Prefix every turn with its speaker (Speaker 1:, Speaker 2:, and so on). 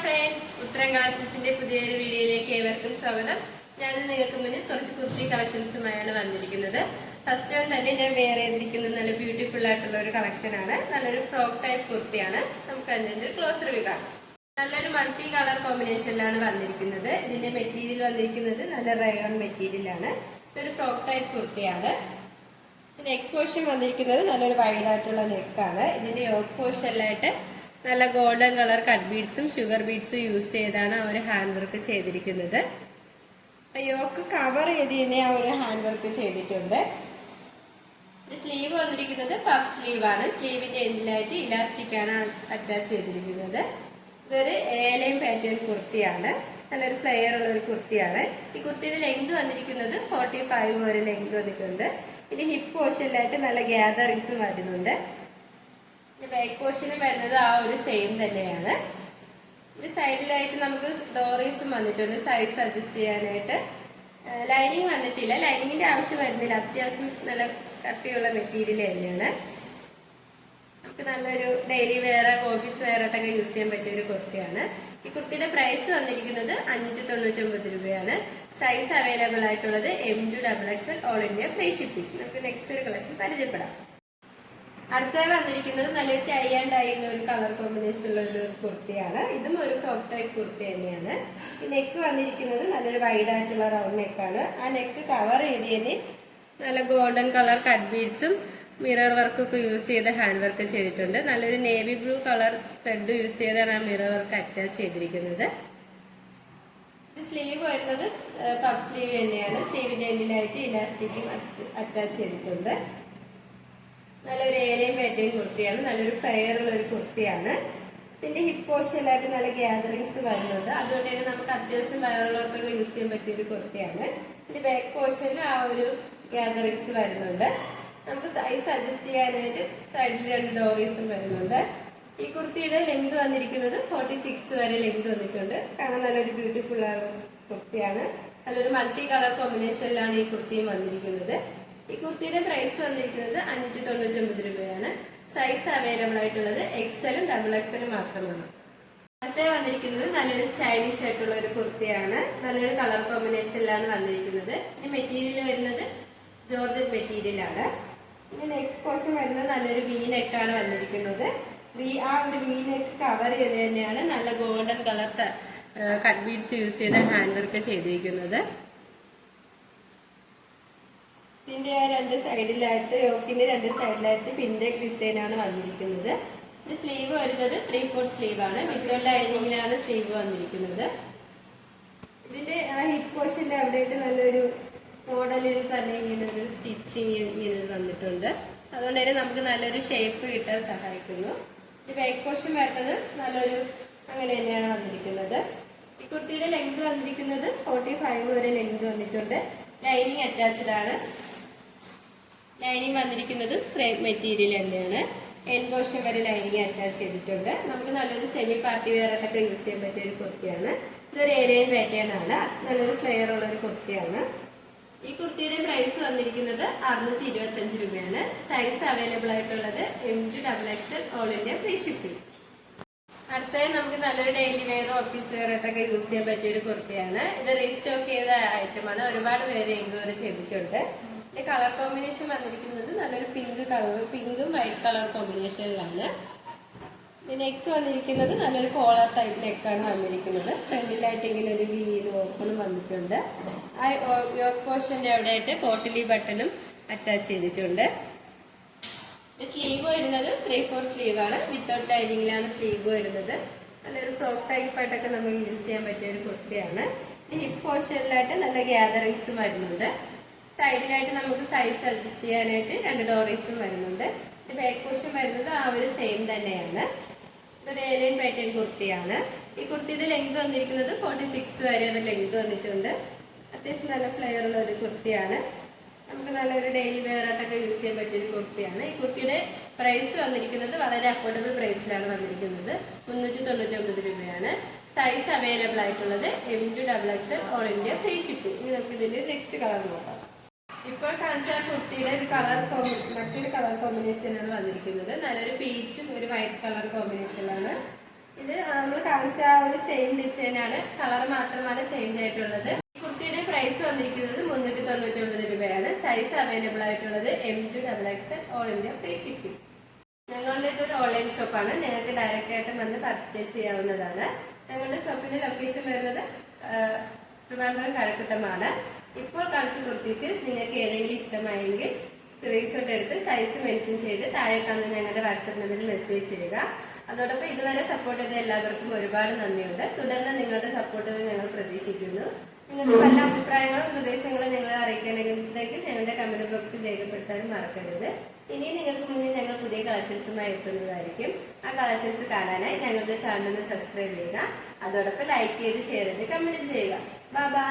Speaker 1: Friends, ഉത്തരം കളക്ഷൻസിന്റെ പുതിയൊരു വീഡിയോയിലേക്ക് ഏവർക്കും സ്വാഗതം. ഞാൻ നിങ്ങൾക്ക് മുന്നിൽ കുറച്ച് കുർത്തി കളക്ഷൻസുമായാണ് വന്നിരിക്കുന്നത്. ഫസ്റ്റ് വൺ തന്നെ ഞാൻ വെയർ ചെയ്തിരിക്കുന്നത് നല്ല ബ്യൂട്ടിഫുൾ ആയിട്ടുള്ള ഒരു കളക്ഷനാണ്. നല്ലൊരു ഫ്രോക്ക് ടൈപ്പ് കുർത്തിയാണ്. നമുക്ക് അതിൻ്റെ ഒരു ക്ലോസ് റിവ്യൂ കാണാം. നല്ലൊരു മൾട്ടി കളർ കോമ്പിനേഷനിലാണ് വന്നിരിക്കുന്നത്. ഇതിന്റെ മെറ്റീരിയൽ വന്നിരിക്കുന്നത് നല്ല റയോൺ മെറ്റീരിയലാണ്. ഇതൊരു ഫ്രോക്ക് ടൈപ്പ് കുർത്തിയാണ്. നെക്ക് പോർഷൻ വന്നിരിക്കുന്നത് നല്ലൊരു വൈഡ് ആയിട്ടുള്ള നെക്കാണ്. ഇതിന്റെ യോക്ക് പോർഷനിലായിട്ട് നല്ല ഗോൾഡൻ കളർ കട്ട് ബീഡ്സും ഷുഗർ ബീഡ്സും യൂസ് ചെയ്താണ് ആ ഒരു ഹാൻഡ് വർക്ക് ചെയ്തിരിക്കുന്നത്. യോക്ക് കവർ ചെയ്ത് തന്നെ ആ ഒരു ഹാൻഡ് വർക്ക് ചെയ്തിട്ടുണ്ട്. സ്ലീവ് വന്നിരിക്കുന്നത് പഫ് സ്ലീവ് ആണ്. സ്ലീവിന്റെ എൻഡിലായിട്ട് ഇലാസ്റ്റിക് ആണ് അറ്റാച്ച് ചെയ്തിരിക്കുന്നത്. ഇതൊരു ഏലയും പാറ്റേൺ കുർത്തിയാണ്. നല്ലൊരു ഫ്ലെയർ ഉള്ള ഒരു കുർത്തിയാണ്. ഈ കുർത്തിയുടെ ലെങ്ത് വന്നിരിക്കുന്നത് 45 വരെ ലെങ്ത് വന്നിട്ടുണ്ട്. ഇത് ഹിപ്പ് പോർഷനിലായിട്ട് നല്ല ഗ്യാദറിങ്സും വരുന്നുണ്ട്. ബാക്ക് പോർഷനും വരുന്നത് ആ ഒരു സെയിം തന്നെയാണ്. ഇത് സൈഡിലായിട്ട് നമുക്ക് ഡോറീസും വന്നിട്ടുണ്ട് സൈസ് അഡ്ജസ്റ്റ് ചെയ്യാനായിട്ട്. ലൈനിങ് വന്നിട്ടില്ല, ലൈനിങ്ങിന്റെ ആവശ്യം വരുന്നില്ല. അത്യാവശ്യം നല്ല കട്ടിയുള്ള മെറ്റീരിയൽ തന്നെയാണ്. നമുക്ക് നല്ലൊരു ഡെയിലി വെയർ ഓഫീസ് വെയർ ആയിട്ടൊക്കെ യൂസ് ചെയ്യാൻ പറ്റിയ ഒരു കുർത്തിയാണ്. ഈ കുർത്തിയുടെ പ്രൈസ് വന്നിരിക്കുന്നത് 599 രൂപയാണ്. സൈസ് അവൈലബിൾ ആയിട്ടുള്ളത് M2XXL all India free shipping. നമുക്ക് നെക്സ്റ്റ് ഒരു കളക്ഷൻ പരിചയപ്പെടാം. അടുത്തായി വന്നിരിക്കുന്നത് നല്ലൊരു ടൈ ആൻഡ് ഡൈ ഒരു കളർ കോമ്പിനേഷൻ ഉള്ള ഒരു കുർത്തിയാണ്. ഇതും ഒരു ഫ്രോക്ക് ടൈപ്പ് കുർത്തി തന്നെയാണ്. ഈ നെക്ക് വന്നിരിക്കുന്നത് നല്ലൊരു വൈഡ് ആയിട്ടുള്ള റൗണ്ട് നെക്കാണ്. ആ നെക്ക് കവർ ചെയ്തതിന് നല്ല ഗോൾഡൻ കളർ കട്ട് ബീഡ്സും മിറർ വർക്കൊക്കെ യൂസ് ചെയ്ത് ഹാൻഡ് വർക്ക് ചെയ്തിട്ടുണ്ട്. നല്ലൊരു navy blue colour thread use ചെയ്താണ് ആ മിറർ വർക്ക് അറ്റാച്ച് ചെയ്തിരിക്കുന്നത്. സ്ലീവ് വരുന്നത് പഫ് സ്ലീവ് തന്നെയാണ്. സ്ലീവിന്റെ എൻഡിലായിട്ട് ഇലാസ്റ്റിക്കും അറ്റാച്ച് ചെയ്തിട്ടുണ്ട്. നല്ലൊരു ഏലയും പാറ്റേൺ കുർത്തിയാണ്. നല്ലൊരു ഫ്ലെയർ ഉള്ള ഒരു കുർത്തിയാണ്. ഇതിന്റെ ഹിപ്പ് പോർഷനിലായിട്ട് നല്ല ഗ്യാദറിങ്സ് വരുന്നുണ്ട്. അതുകൊണ്ട് തന്നെ നമുക്ക് അത്യാവശ്യം വയറുള്ളവർക്കൊക്കെ യൂസ് ചെയ്യാൻ പറ്റിയ ഒരു കുർത്തിയാണ്. ഇതിന്റെ ബാക്ക് പോർഷനിൽ ആ ഒരു ഗ്യാദറിങ്സ് വരുന്നുണ്ട്. നമുക്ക് സൈസ് അഡ്ജസ്റ്റ് ചെയ്യാനായിട്ട് സൈഡിൽ 2 ഡോറീസും വരുന്നുണ്ട്. ഈ കുർത്തിയുടെ ലെങ്ത് വന്നിരിക്കുന്നത് 46 വരെ ലെങ്ത് വന്നിട്ടുണ്ട്. കാണാൻ നല്ലൊരു ബ്യൂട്ടിഫുൾ ആണ് കുർത്തിയാണ്. നല്ലൊരു മൾട്ടി കളർ കോമ്പിനേഷനിലാണ് ഈ കുർത്തിയും വന്നിരിക്കുന്നത്. ഈ കുർത്തിയുടെ പ്രൈസ് വന്നിരിക്കുന്നത് 599 രൂപയാണ്. സൈസ് അവൈലബിൾ ആയിട്ടുള്ളത് XL-ഉം XXL മാത്രമാണ്. അടുത്ത വന്നിരിക്കുന്നത് നല്ലൊരു സ്റ്റൈലിഷ് ആയിട്ടുള്ള ഒരു കുർത്തിയാണ്. നല്ലൊരു കളർ കോമ്പിനേഷനിലാണ് വന്നിരിക്കുന്നത്. ഈ മെറ്റീരിയൽ വരുന്നത് ജോർജറ്റ് മെറ്റീരിയലാണ്. പിന്നെ നെക്ക് പോർഷൻ വരുന്നത് നല്ലൊരു വി നെക്കാണ് വന്നിരിക്കുന്നത്. ആ ഒരു വി നെക്ക് കവർ ചെയ്ത് തന്നെയാണ് നല്ല golden colour cut beads use ചെയ്ത് ഹാൻഡ് വർക്ക് ചെയ്തിരിക്കുന്നത്. ഇതിന്റെ 2 സൈഡിലായിട്ട് യോക്കിന്റെ 2 സൈഡിലായിട്ട് പിൻഡെക് ഡിസൈൻ ആണ് വന്നിരിക്കുന്നത്. ഇത് സ്ലീവ് വരുന്നത് 3/4 സ്ലീവ് ആണ്. വിത്തൗട്ട് ലൈനിങ്ങിലാണ് സ്ലീവ് വന്നിരിക്കുന്നത്. ഇതിന്റെ ആ ഹിപ്പ് പോർഷന്റെ അവിടെയായിട്ട് നല്ലൊരു മോഡലിൽ തന്നെ ഇങ്ങനെ ഒരു സ്റ്റിച്ചിങ് ഇങ്ങനെ വന്നിട്ടുണ്ട്. അതുകൊണ്ട് തന്നെ നമുക്ക് നല്ലൊരു ഷേപ്പ് കിട്ടാൻ സഹായിക്കുന്നു. ഈ ബാക്ക് പോർഷൻ വരുന്നത് നല്ലൊരു അങ്ങനെ തന്നെയാണ് വന്നിരിക്കുന്നത്. ഈ കുർത്തിയുടെ ലെങ്ത് വന്നിരിക്കുന്നത് 45 വരെ ലെങ്ത് വന്നിട്ടുണ്ട്. ലൈനിങ് അറ്റാച്ച്ഡ് ആണ്. ലൈനിങ് വന്നിരിക്കുന്നത് ക്രേപ്പ് മെറ്റീരിയൽ തന്നെയാണ്. എൻ പോർഷൻ വരെ ലൈനിങ് അറ്റാച്ച് ചെയ്തിട്ടുണ്ട്. നമുക്ക് നല്ലൊരു സെമി പാർട്ടി വെയർ ആയിട്ടൊക്കെ യൂസ് ചെയ്യാൻ പറ്റിയ ഒരു കുർത്തിയാണ്. ഇതൊരു ഏരിയൻ പാറ്റേൺ ആണ്. നല്ലൊരു ഫ്ലെയർ ഉള്ള ഒരു കുർത്തിയാണ്. ഈ കുർത്തിയുടെ പ്രൈസ് വന്നിരിക്കുന്നത് 625 രൂപയാണ്. സൈസ് അവൈലബിൾ ആയിട്ടുള്ളത് M2XXL all India free shipping. അടുത്തത് നമുക്ക് നല്ലൊരു ഡെയിലി വെയർ ഓഫീസ് വെയർ ആയിട്ടൊക്കെ യൂസ് ചെയ്യാൻ പറ്റിയ ഒരു കുർത്തിയാണ്. ഇത് റീസ്റ്റോക്ക് ചെയ്ത ഐറ്റമാണ്. ഒരുപാട് പേര് എൻക്വയറി ചെയ്തിട്ടുണ്ട്. ഇതിന്റെ കളർ കോമ്പിനേഷൻ വന്നിരിക്കുന്നത് നല്ലൊരു പിങ്കും വൈറ്റ് കളർ കോമ്പിനേഷനിലാണ്. നെക്ക് വന്നിരിക്കുന്നത് നല്ലൊരു കോളർ ടൈപ്പ് നെക്കാണ് വന്നിരിക്കുന്നത്. ഫ്രണ്ടിലായിട്ട് ഇങ്ങനെ ഒരു വീൽ ഓപ്പണും വന്നിട്ടുണ്ട്. ആ യോക്ക് പോർഷന്റെ അവിടെയായിട്ട് പോട്ടിലി ബട്ടണും അറ്റാച്ച് ചെയ്തിട്ടുണ്ട്. സ്ലീവ് വരുന്നത് 3/4 സ്ലീവ് ആണ്. വിത്തൗട്ട് ലൈനിങ്ങിലാണ് സ്ലീവ് വരുന്നത്. നല്ലൊരു ഫ്രോക്ക് ടൈപ്പ് ആയിട്ടൊക്കെ നമുക്ക് യൂസ് ചെയ്യാൻ പറ്റിയ ഒരു കുർത്തിയാണ്. ഹിപ്പ് പോർഷനിലായിട്ട് നല്ല ഗ്യാദറിങ്സും വരുന്നുണ്ട്. സൈഡിലായിട്ട് നമുക്ക് സൈസ് അഡ്ജസ്റ്റ് ചെയ്യാനായിട്ട് 2 ഡോറീസും വരുന്നുണ്ട്. ബാക്ക് പോർഷൻ വരുന്നത് ആ ഒരു സെയിം തന്നെയാണ്. ഇതൊരു ഏലിയൻ പാറ്റേൺ കുർത്തിയാണ്. ഈ കുർത്തിയുടെ ലെങ്ത് വന്നിരിക്കുന്നത് 46 വരെ ലെങ്ത് വന്നിട്ടുണ്ട്. അത്യാവശ്യം നല്ല ഫ്ലെയർ ഉള്ള ഒരു കുർത്തിയാണ്. നമുക്ക് നല്ലൊരു ഡെയിലി വെയർ ആയിട്ടൊക്കെ യൂസ് ചെയ്യാൻ പറ്റിയ ഒരു കുർത്തിയാണ്. ഈ കുർത്തിയുടെ പ്രൈസ് വന്നിരിക്കുന്നത് വളരെ അഫോർഡബിൾ പ്രൈസിലാണ് വന്നിരിക്കുന്നത്. 399 രൂപയാണ്. സൈസ് അവൈലബിൾ ആയിട്ടുള്ളത് M2XXL all India free shipping. ഇനി നമുക്ക് ഇതിന്റെ നെക്സ്റ്റ് കളർ നോക്കാം. ഇപ്പോൾ കാണിച്ച കുർത്തിയുടെ ഒരു മറ്റൊരു കളർ കോമ്പിനേഷനാണ് വന്നിരിക്കുന്നത്. നല്ലൊരു പീച്ചും ഒരു വൈറ്റ് കളർ കോമ്പിനേഷനാണ്. ഇത് നമ്മൾ കാണിച്ച ആ ഒരു സെയിം ഡിസൈനാണ്, കളർ മാത്രമാണ് ചേഞ്ച് ആയിട്ടുള്ളത്. ഈ കുർത്തിയുടെ പ്രൈസ് വന്നിരിക്കുന്നത് 399 രൂപയാണ്. സൈസ് അവൈലബിൾ ആയിട്ടുള്ളത് M2XXL all India free shipping. ഞങ്ങളുടെ ഇതൊരു ഓൺലൈൻ ഷോപ്പാണ്. നിങ്ങൾക്ക് ഡയറക്റ്റ് ആയിട്ട് വന്ന് പർച്ചേസ് ചെയ്യാവുന്നതാണ്. ഞങ്ങളുടെ ഷോപ്പിന്റെ ലൊക്കേഷൻ വരുന്നത് ട്രിവാൻഡ്രം കഴക്കൂട്ടമാണ്. ഇപ്പോൾ കാണിച്ച കുർത്തീസിൽ നിങ്ങൾക്ക് ഏതെങ്കിലും ഇഷ്ടമായെങ്കിൽ സ്ക്രീൻഷോട്ട് എടുത്ത് സൈസ് മെൻഷൻ ചെയ്ത് താഴെ കാണുന്ന ഞങ്ങളുടെ വാട്സാപ്പ് നമ്പറിൽ മെസ്സേജ് ചെയ്യുക. അതോടൊപ്പം ഇതുവരെ സപ്പോർട്ട് ചെയ്ത എല്ലാവർക്കും ഒരുപാട് നന്ദിയുണ്ട്. തുടർന്ന് നിങ്ങളുടെ സപ്പോർട്ട് ഞങ്ങൾ പ്രതീക്ഷിക്കുന്നു. നിങ്ങൾക്ക് വല്ല അഭിപ്രായങ്ങളും നിർദ്ദേശങ്ങളും ഞങ്ങളെ അറിയിക്കാനുണ്ടെങ്കിൽ ഞങ്ങളുടെ കമന്റ് ബോക്സിൽ രേഖപ്പെടുത്താനും മറക്കരുത്. ഇനി നിങ്ങൾക്ക് മുന്നിൽ ഞങ്ങൾ പുതിയ കളക്ഷൻസുമായി എത്തുന്നതായിരിക്കും. ആ കളക്ഷൻസ് കാണാനായി ഞങ്ങളുടെ ചാനൽ സബ്സ്ക്രൈബ് ചെയ്യുക. അതോടൊപ്പം ലൈക്ക് ചെയ്ത് ഷെയർ ചെയ്ത് കമന്റ് ചെയ്യുക. Bye bye.